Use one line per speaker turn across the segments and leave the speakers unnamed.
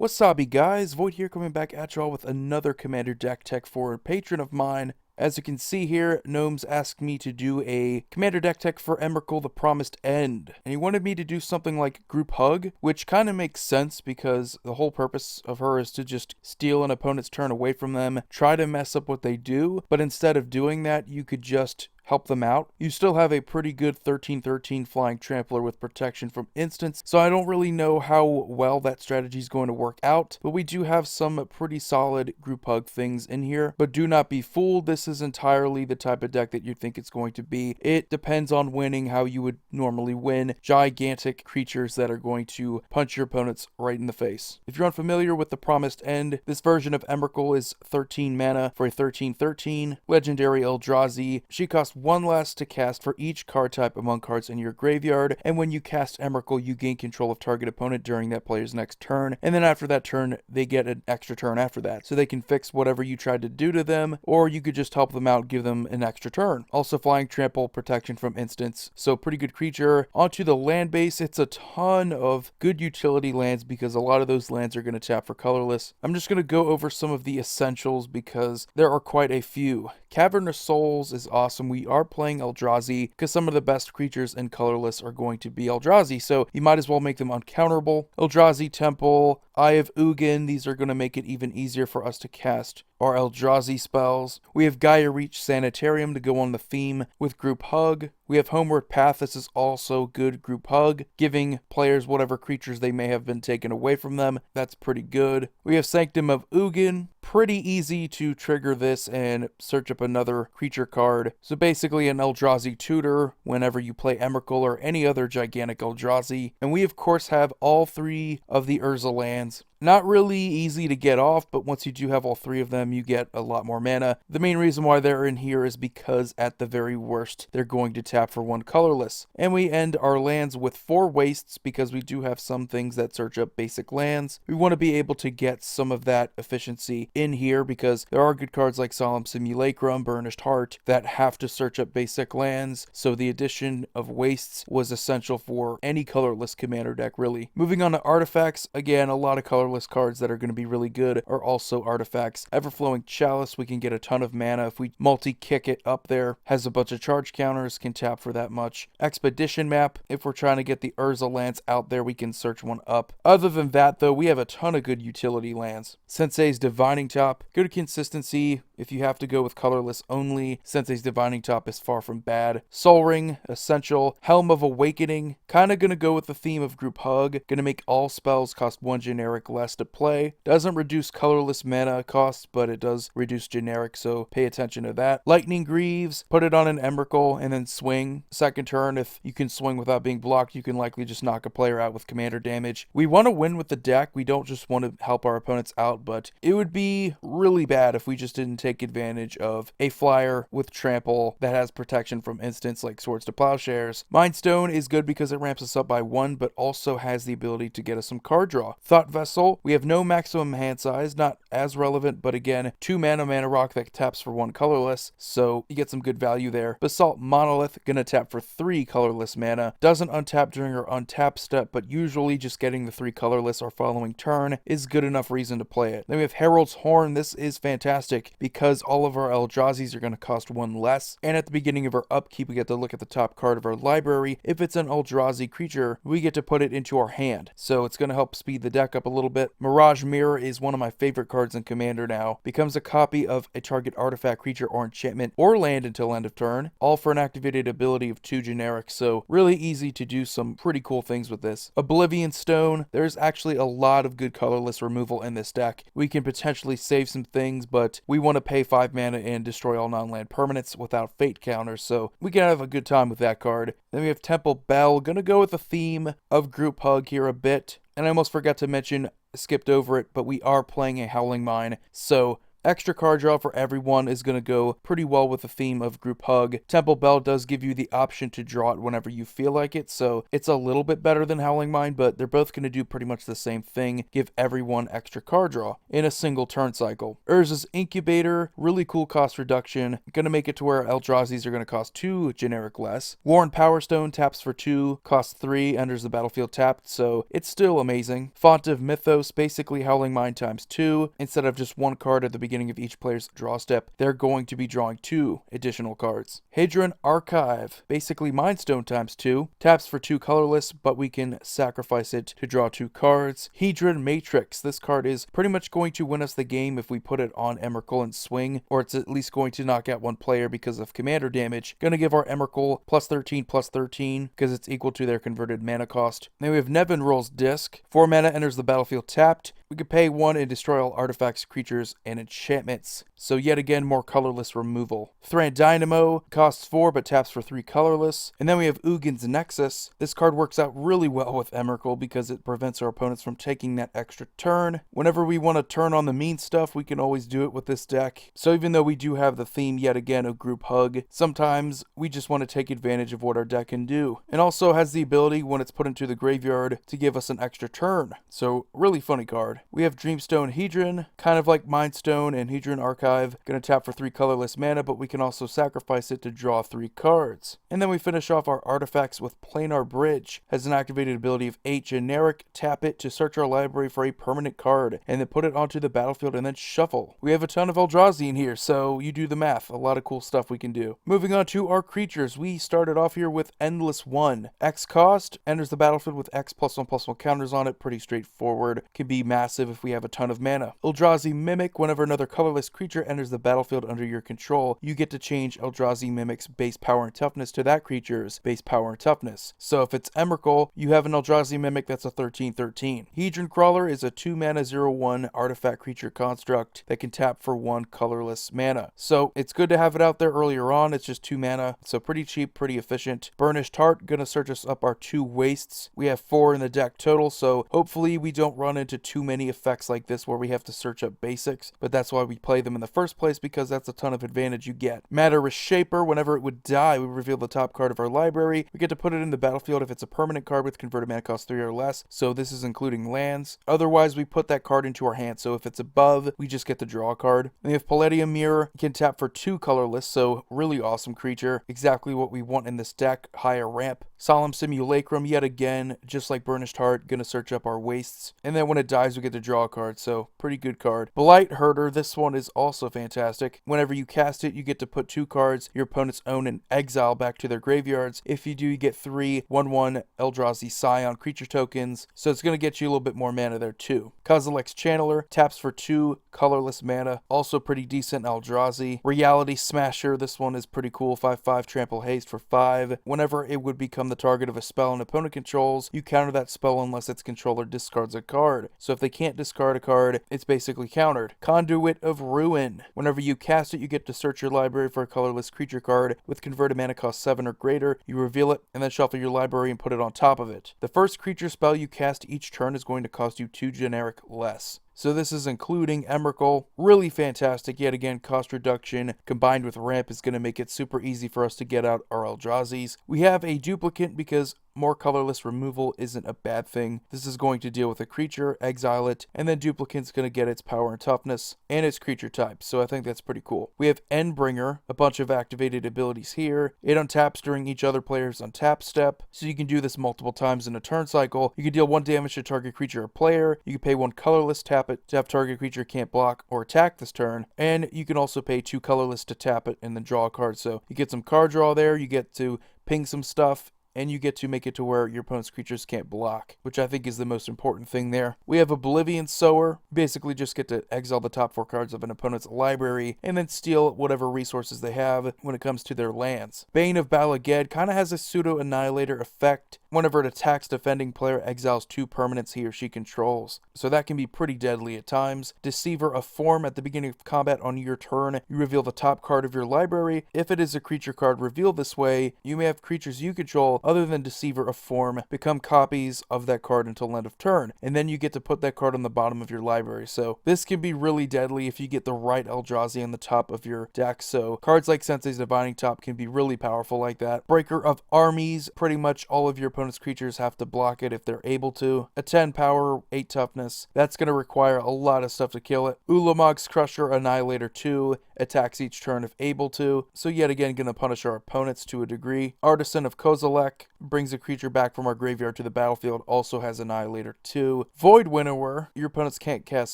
Wasabi guys, Void here coming back at y'all with another Commander deck tech for a patron of mine. As you can see here, Gnomes asked me to do a Commander deck tech for Emrakul, the Promised End. And he wanted me to do something like Group Hug, which kind of makes sense because the whole purpose of her is to just steal an opponent's turn away from them, try to mess up what they do, but instead of doing that, you could just help them out. You still have a pretty good 13/13 flying trampler with protection from instants, so I don't really know how well that strategy is going to work out, but we do have some pretty solid group hug things in here. But do not be fooled, this is entirely the type of deck that you think it's going to be. It depends on winning how you would normally win. Gigantic creatures that are going to punch your opponents right in the face. If you're unfamiliar with the Promised End, this version of Emrakul is 13 mana for a 13/13 legendary Eldrazi. She costs 1 less to cast for each card type among cards in your graveyard, and when you cast Emrakul, you gain control of target opponent during that player's next turn, and then after that turn, they get an extra turn after that, so they can fix whatever you tried to do to them, or you could just help them out, give them an extra turn. Also flying trample, protection from instants, so pretty good creature. Onto the land base, it's a ton of good utility lands because a lot of those lands are going to tap for colorless. I'm just going to go over some of the essentials because there are quite a few. Cavern of Souls is awesome. We are playing Eldrazi because some of the best creatures in colorless are going to be Eldrazi, so you might as well make them uncounterable. Eldrazi Temple, Eye of Ugin, these are going to make it even easier for us to cast our Eldrazi spells. We have Gaia Reach Sanitarium to go on the theme with Group Hug. We have Homeward Path, this is also good Group Hug, giving players whatever creatures they may have been taken away from them. That's pretty good. We have Sanctum of Ugin. Pretty easy to trigger this and search up another creature card. So basically an Eldrazi tutor whenever you play Emrakul or any other gigantic Eldrazi. And we of course have all 3 of the Urza lands. Not really easy to get off, but once you do have all 3 of them, you get a lot more mana. The main reason why they're in here is because at the very worst, they're going to tap for 1 colorless. And we end our lands with 4 wastes because we do have some things that search up basic lands. We want to be able to get some of that efficiency in here because there are good cards like Solemn Simulacrum, Burnished Heart that have to search up basic lands. So the addition of wastes was essential for any colorless commander deck really. Moving on to artifacts, again, a lot of colorless cards that are going to be really good are also artifacts. Everflowing Chalice, we can get a ton of mana if we multi-kick it up there. Has a bunch of charge counters, can tap for that much. Expedition Map, if we're trying to get the Urza lands out there, we can search one up. Other than that though, we have a ton of good utility lands. Sensei's Divining Top, good consistency if you have to go with colorless only. Sensei's Divining Top is far from bad. Sol Ring, essential. Helm of Awakening, kind of going to go with the theme of Group Hug. Going to make all spells cost 1 generic less to play. Doesn't reduce colorless mana costs, but it does reduce generic, so pay attention to that. Lightning Greaves, put it on an Emrakul and then swing. Second turn, if you can swing without being blocked, you can likely just knock a player out with commander damage. We want to win with the deck. We don't just want to help our opponents out, but it would be really bad if we just didn't take advantage of a flyer with trample that has protection from instants like Swords to Plowshares. Mind Stone is good because it ramps us up by 1, but also has the ability to get us some card draw. Thought Vessel, we have no maximum hand size, not as relevant, but again, 2 mana rock that taps for 1 colorless, so you get some good value there. Basalt Monolith, gonna tap for 3 colorless mana. Doesn't untap during our untap step, but usually just getting the 3 colorless our following turn is good enough reason to play it. Then we have Herald's Horn. This is fantastic because all of our Eldrazi's are gonna cost 1 less, and at the beginning of our upkeep, we get to look at the top card of our library. If it's an Eldrazi creature, we get to put it into our hand, so it's gonna help speed the deck up a little bit. Mirage Mirror is one of my favorite cards in Commander now. Becomes a copy of a target artifact, creature, or enchantment, or land until end of turn, all for an activated ability of 2 generic, so really easy to do some pretty cool things with this. Oblivion Stone, there's actually a lot of good colorless removal in this deck. We can potentially save some things, but we want to pay 5 mana and destroy all non-land permanents without fate counters, so we can have a good time with that card. Then we have Temple Bell, gonna go with the theme of Group Hug here a bit. And I almost forgot to mention, skipped over it, but we are playing a Howling Mine, so Extra card draw for everyone is going to go pretty well with the theme of group hug. Temple Bell does give you the option to draw it whenever you feel like it, so it's a little bit better than Howling Mine, but they're both going to do pretty much the same thing, give everyone extra card draw in a single turn cycle. Urza's Incubator, really cool cost reduction, going to make it to where Eldrazi's are going to cost 2 generic less. Warren Power Stone taps for 2, costs 3, enters the battlefield tapped, so it's still amazing. Font of Mythos, basically Howling Mine times 2. Instead of just one card at the beginning of each player's draw step, they're going to be drawing 2 additional cards. Hadron Archive, basically Mind Stone times 2. Taps for 2 colorless, but we can sacrifice it to draw 2 cards. Hedron Matrix, this card is pretty much going to win us the game if we put it on Emrakul and swing, or it's at least going to knock out one player because of commander damage. Gonna give our Emrakul +13/+13 because it's equal to their converted mana cost. Then we have Nevinrol's Disc. 4 mana, enters the battlefield tapped. We could pay 1 and destroy all artifacts, creatures, and enchantments. So yet again, more colorless removal. Thran Dynamo costs 4 but taps for 3 colorless. And then we have Ugin's Nexus. This card works out really well with Emrakul because it prevents our opponents from taking that extra turn. Whenever we want to turn on the mean stuff, we can always do it with this deck. So even though we do have the theme yet again of group hug, sometimes we just want to take advantage of what our deck can do. And also has the ability when it's put into the graveyard to give us an extra turn. So really funny card. We have Dreamstone Hedron, kind of like Mind Stone and Hedron Archive. Going to tap for 3 colorless mana, but we can also sacrifice it to draw 3 cards. And then we finish off our artifacts with Planar Bridge. Has an activated ability of 8 generic. Tap it to search our library for a permanent card, and then put it onto the battlefield and then shuffle. We have a ton of Eldrazi in here, so you do the math. A lot of cool stuff we can do. Moving on to our creatures, we started off here with Endless One. X cost, enters the battlefield with X +1/+1 counters on it. Pretty straightforward. Can be massive if we have a ton of mana. Eldrazi Mimic, whenever another colorless creature enters the battlefield under your control, you get to change Eldrazi Mimic's base power and toughness to that creature's base power and toughness. So if it's Emrakul, you have an Eldrazi Mimic that's a 13/13. Hedron Crawler is a 2 mana 0/1 artifact creature construct that can tap for 1 colorless mana. So it's good to have it out there earlier on. It's just 2 mana, so pretty cheap, pretty efficient. Burnished Heart, gonna search us up our 2 wastes. We have 4 in the deck total, so hopefully we don't run into too many effects like this where we have to search up basics, but that's why we play them in the first place, because that's a ton of advantage you get. Matter Shaper, whenever it would die, we reveal the top card of our library. We get to put it in the battlefield if it's a permanent card with converted mana cost 3 or less, so this is including lands. Otherwise, we put that card into our hand, so if it's above, we just get to draw a card. We have Palladium Mirror, can tap for 2 colorless, so really awesome creature. Exactly what we want in this deck, higher ramp. Solemn Simulacrum, yet again, just like Burnished Heart, gonna search up our wastes. And then when it dies, we get to draw a card, so pretty good card. Blight Herder, this one is also fantastic. Whenever you cast it, you get to put 2 cards your opponents own and exile back to their graveyards. If you do, you get 3 1/1 Eldrazi Scion creature tokens, so it's gonna get you a little bit more mana there too. Kozilek's Channeler, taps for 2 colorless mana, also pretty decent Eldrazi. Reality Smasher, this one is pretty cool, 5/5 trample haste for 5. Whenever it would become the target of a spell an opponent controls, you counter that spell unless its controller discards a card. So if they can't discard a card, it's basically countered. Conduit of Ruin, whenever you cast it, you get to search your library for a colorless creature card with converted mana cost 7 or greater. You reveal it and then shuffle your library and put it on top of it. The first creature spell you cast each turn is going to cost you 2 generic less. So this is including Emrakul. Really fantastic. Yet again, cost reduction combined with ramp is going to make it super easy for us to get out our Eldrazi's. We have a duplicate because more colorless removal isn't a bad thing. This is going to deal with a creature, exile it, and then duplicate's going to get its power and toughness and its creature type. So I think that's pretty cool. We have Endbringer, a bunch of activated abilities here. It untaps during each other player's untap step. So you can do this multiple times in a turn cycle. You can deal 1 damage to target creature or player. You can pay 1 colorless, tap it to have target creature can't block or attack this turn. And you can also pay 2 colorless to tap it and then draw a card. So you get some card draw there. You get to ping some stuff, and you get to make it to where your opponent's creatures can't block, which I think is the most important thing there. We have Oblivion Sower. Basically just get to exile the top 4 cards of an opponent's library and then steal whatever resources they have when it comes to their lands. Bane of Balaged kind of has a pseudo-annihilator effect. Whenever it attacks, defending player exiles 2 permanents he or she controls. So that can be pretty deadly at times. Deceiver of Form. At the beginning of combat on your turn, you reveal the top card of your library. If it is a creature card revealed this way, you may have creatures you control other than Deceiver of Form become copies of that card until end of turn, and then you get to put that card on the bottom of your library. So this can be really deadly if you get the right Eldrazi on the top of your deck. So cards like Sensei's Divining Top can be really powerful like that. Breaker of Armies. Pretty much all of your opponent's creatures have to block it if they're able to. A 10 power, 8 toughness. That's going to require a lot of stuff to kill it. Ulamog's Crusher Annihilator 2 attacks each turn if able to. So yet again going to punish our opponents to a degree. Artisan of Kozilek brings a creature back from our graveyard to the battlefield. Also has Annihilator 2. Void Winnower. Your opponents can't cast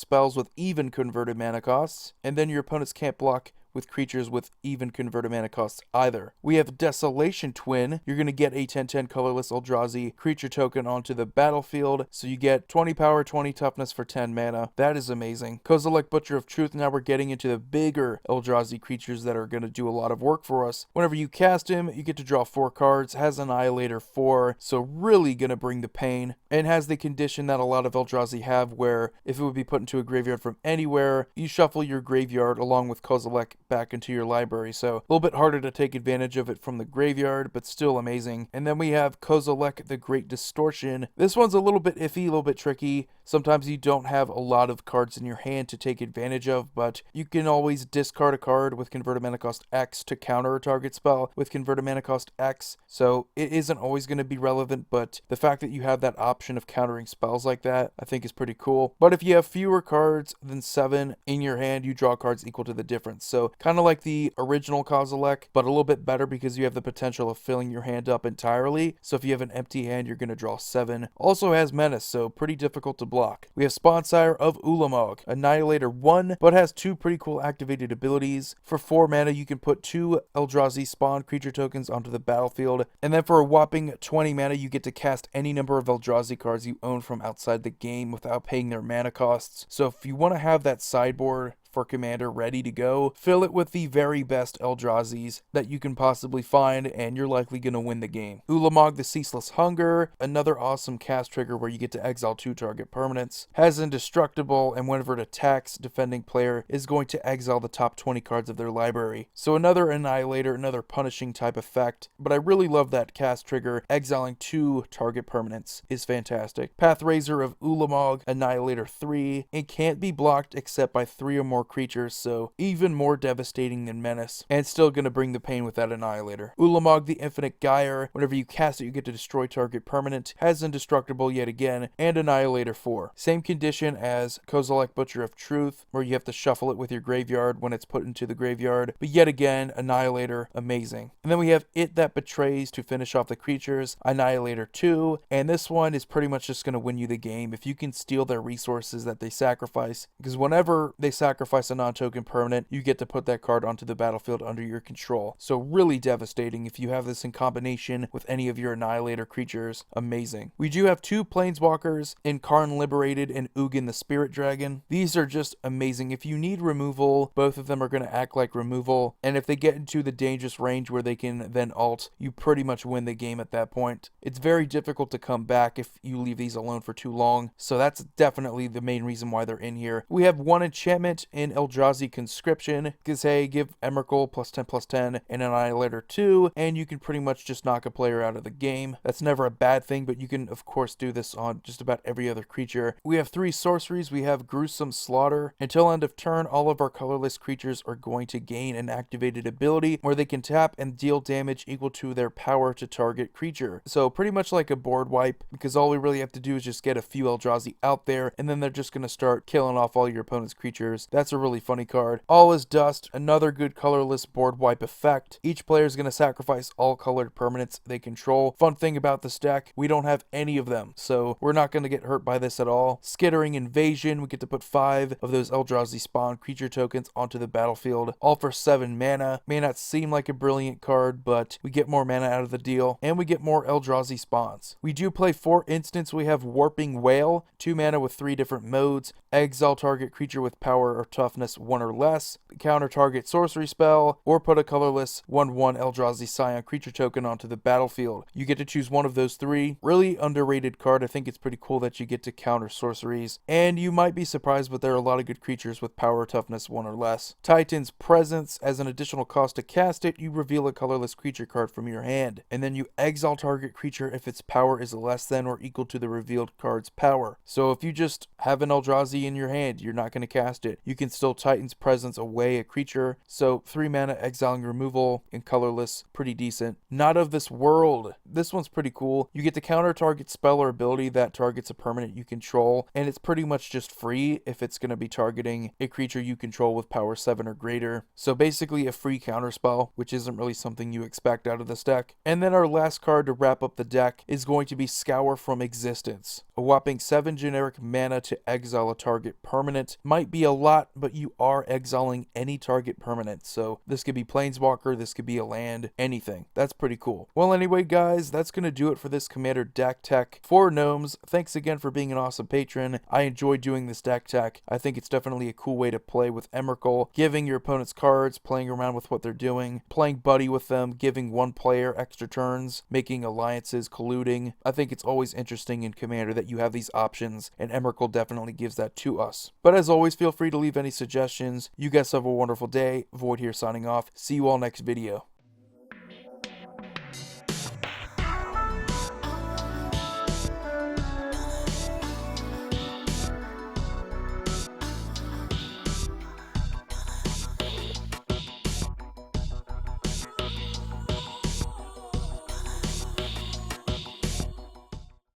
spells with even converted mana costs. And then your opponents can't block with creatures with even converted mana costs either. We have Desolation Twin. You're going to get a 10/10 colorless Eldrazi creature token onto the battlefield. So you get 20 power, 20 toughness for 10 mana. That is amazing. Kozilek Butcher of Truth. Now we're getting into the bigger Eldrazi creatures that are going to do a lot of work for us. Whenever you cast him, you get to draw 4 cards. Has Annihilator 4. So really going to bring the pain. And has the condition that a lot of Eldrazi have where if it would be put into a graveyard from anywhere, you shuffle your graveyard along with Kozilek back into your library. So a little bit harder to take advantage of it from the graveyard, but still amazing. And then we have Kozilek the Great Distortion. This one's a little bit iffy, a little bit tricky. Sometimes you don't have a lot of cards in your hand to take advantage of, but you can always discard a card with converted mana cost X to counter a target spell with converted mana cost X. So it isn't always going to be relevant, but the fact that you have that option of countering spells like that, I think is pretty cool. But if you have fewer cards than 7 in your hand, you draw cards equal to the difference. So kind of like the original Kozilek, but a little bit better because you have the potential of filling your hand up entirely. So if you have an empty hand, you're going to draw 7. Also has Menace, so pretty difficult to block. We have Spawnsire of Ulamog, Annihilator 1, but has 2 pretty cool activated abilities. For 4 mana, you can put 2 Eldrazi spawn creature tokens onto the battlefield, and then for a whopping 20 mana, you get to cast any number of Eldrazi cards you own from outside the game without paying their mana costs. So if you want to have that sideboard for Commander ready to go, fill it with the very best Eldrazi's that you can possibly find, and you're likely going to win the game. Ulamog the Ceaseless Hunger, another awesome cast trigger where you get to exile 2 target permanents. Has Indestructible, and whenever it attacks, defending player is going to exile the top 20 cards of their library. So another Annihilator, another punishing type effect, but I really love that cast trigger. Exiling 2 target permanents is fantastic. Pathraiser of Ulamog, Annihilator 3. It can't be blocked except by 3 or more creatures, so even more devastating than Menace, and still going to bring the pain with that Annihilator. Ulamog the Infinite Gyre. Whenever you cast it, you get to destroy target permanent. Has Indestructible yet again, and Annihilator 4. Same condition as Kozilek Butcher of Truth, where you have to shuffle it with your graveyard when it's put into the graveyard, but yet again, Annihilator, amazing. And then we have It That Betrays to finish off the creatures, Annihilator 2, and this one is pretty much just going to win you the game if you can steal their resources that they sacrifice, because whenever they sacrifice a non-token permanent, you get to put that card onto the battlefield under your control. So really devastating if you have this in combination with any of your Annihilator creatures. Amazing. We do have 2 Planeswalkers in Karn Liberated and Ugin the Spirit Dragon. These are just amazing. If you need removal, both of them are going to act like removal, and if they get into the dangerous range where they can then ult, you pretty much win the game at that point. It's very difficult to come back if you leave these alone for too long, so that's definitely the main reason why they're in here. We have 1 enchantment in Eldrazi Conscription, because hey, give Emrakul +10/+10 and Annihilator 2, and you can pretty much just knock a player out of the game. That's never a bad thing, but you can of course do this on just about every other creature. We have 3 sorceries. We have Gruesome Slaughter. Until end of turn, all of our colorless creatures are going to gain an activated ability where they can tap and deal damage equal to their power to target creature. So pretty much like a board wipe, because all we really have to do is just get a few Eldrazi out there, and then they're just going to start killing off all your opponent's creatures. That's a really funny card. All is Dust, another good colorless board wipe effect. Each player is going to sacrifice all colored permanents they control. Fun thing about this deck, we don't have any of them, so we're not going to get hurt by this at all. Skittering Invasion, we get to put 5 of those Eldrazi spawn creature tokens onto the battlefield, all for 7 mana. May not seem like a brilliant card, but we get more mana out of the deal, and we get more Eldrazi spawns. We do play 4 instants. We have Warping Whale, 2 mana with 3 different modes. Exile target creature with power or toughness 1 or less, counter target sorcery spell, or put a colorless 1/1 Eldrazi Scion creature token onto the battlefield. You get to choose one of those three. Really underrated card. I think it's pretty cool that you get to counter sorceries. And you might be surprised, but there are a lot of good creatures with power toughness 1 or less. Titan's Presence. As an additional cost to cast it, you reveal a colorless creature card from your hand. And then you exile target creature if its power is less than or equal to the revealed card's power. So if you just have an Eldrazi in your hand, you're not going to cast it. You can still Titan's Presence away a creature. So 3 mana exiling removal in colorless, pretty decent. Not of this world. This one's pretty cool. You get to counter target spell or ability that targets a permanent you control, and it's pretty much just free if it's going to be targeting a creature you control with power 7 or greater. So basically a free counter spell, which isn't really something you expect out of this deck. And then our last card to wrap up the deck is going to be Scour from Existence. A whopping 7 generic mana to exile a target permanent. Might be a lot, but you are exiling any target permanent. So this could be Planeswalker, this could be a land, anything. That's pretty cool. Well, anyway, guys, that's going to do it for this Commander deck tech for Gnomes. Thanks again for being an awesome patron. I enjoy doing this deck tech. I think it's definitely a cool way to play with Emrakul, giving your opponent's cards, playing around with what they're doing, playing buddy with them, giving one player extra turns, making alliances, colluding. I think it's always interesting in Commander that you have these options, and Emrakul definitely gives that to us. But as always, feel free to leave any suggestions. You guys have a wonderful day. Void here signing off. See you all next video.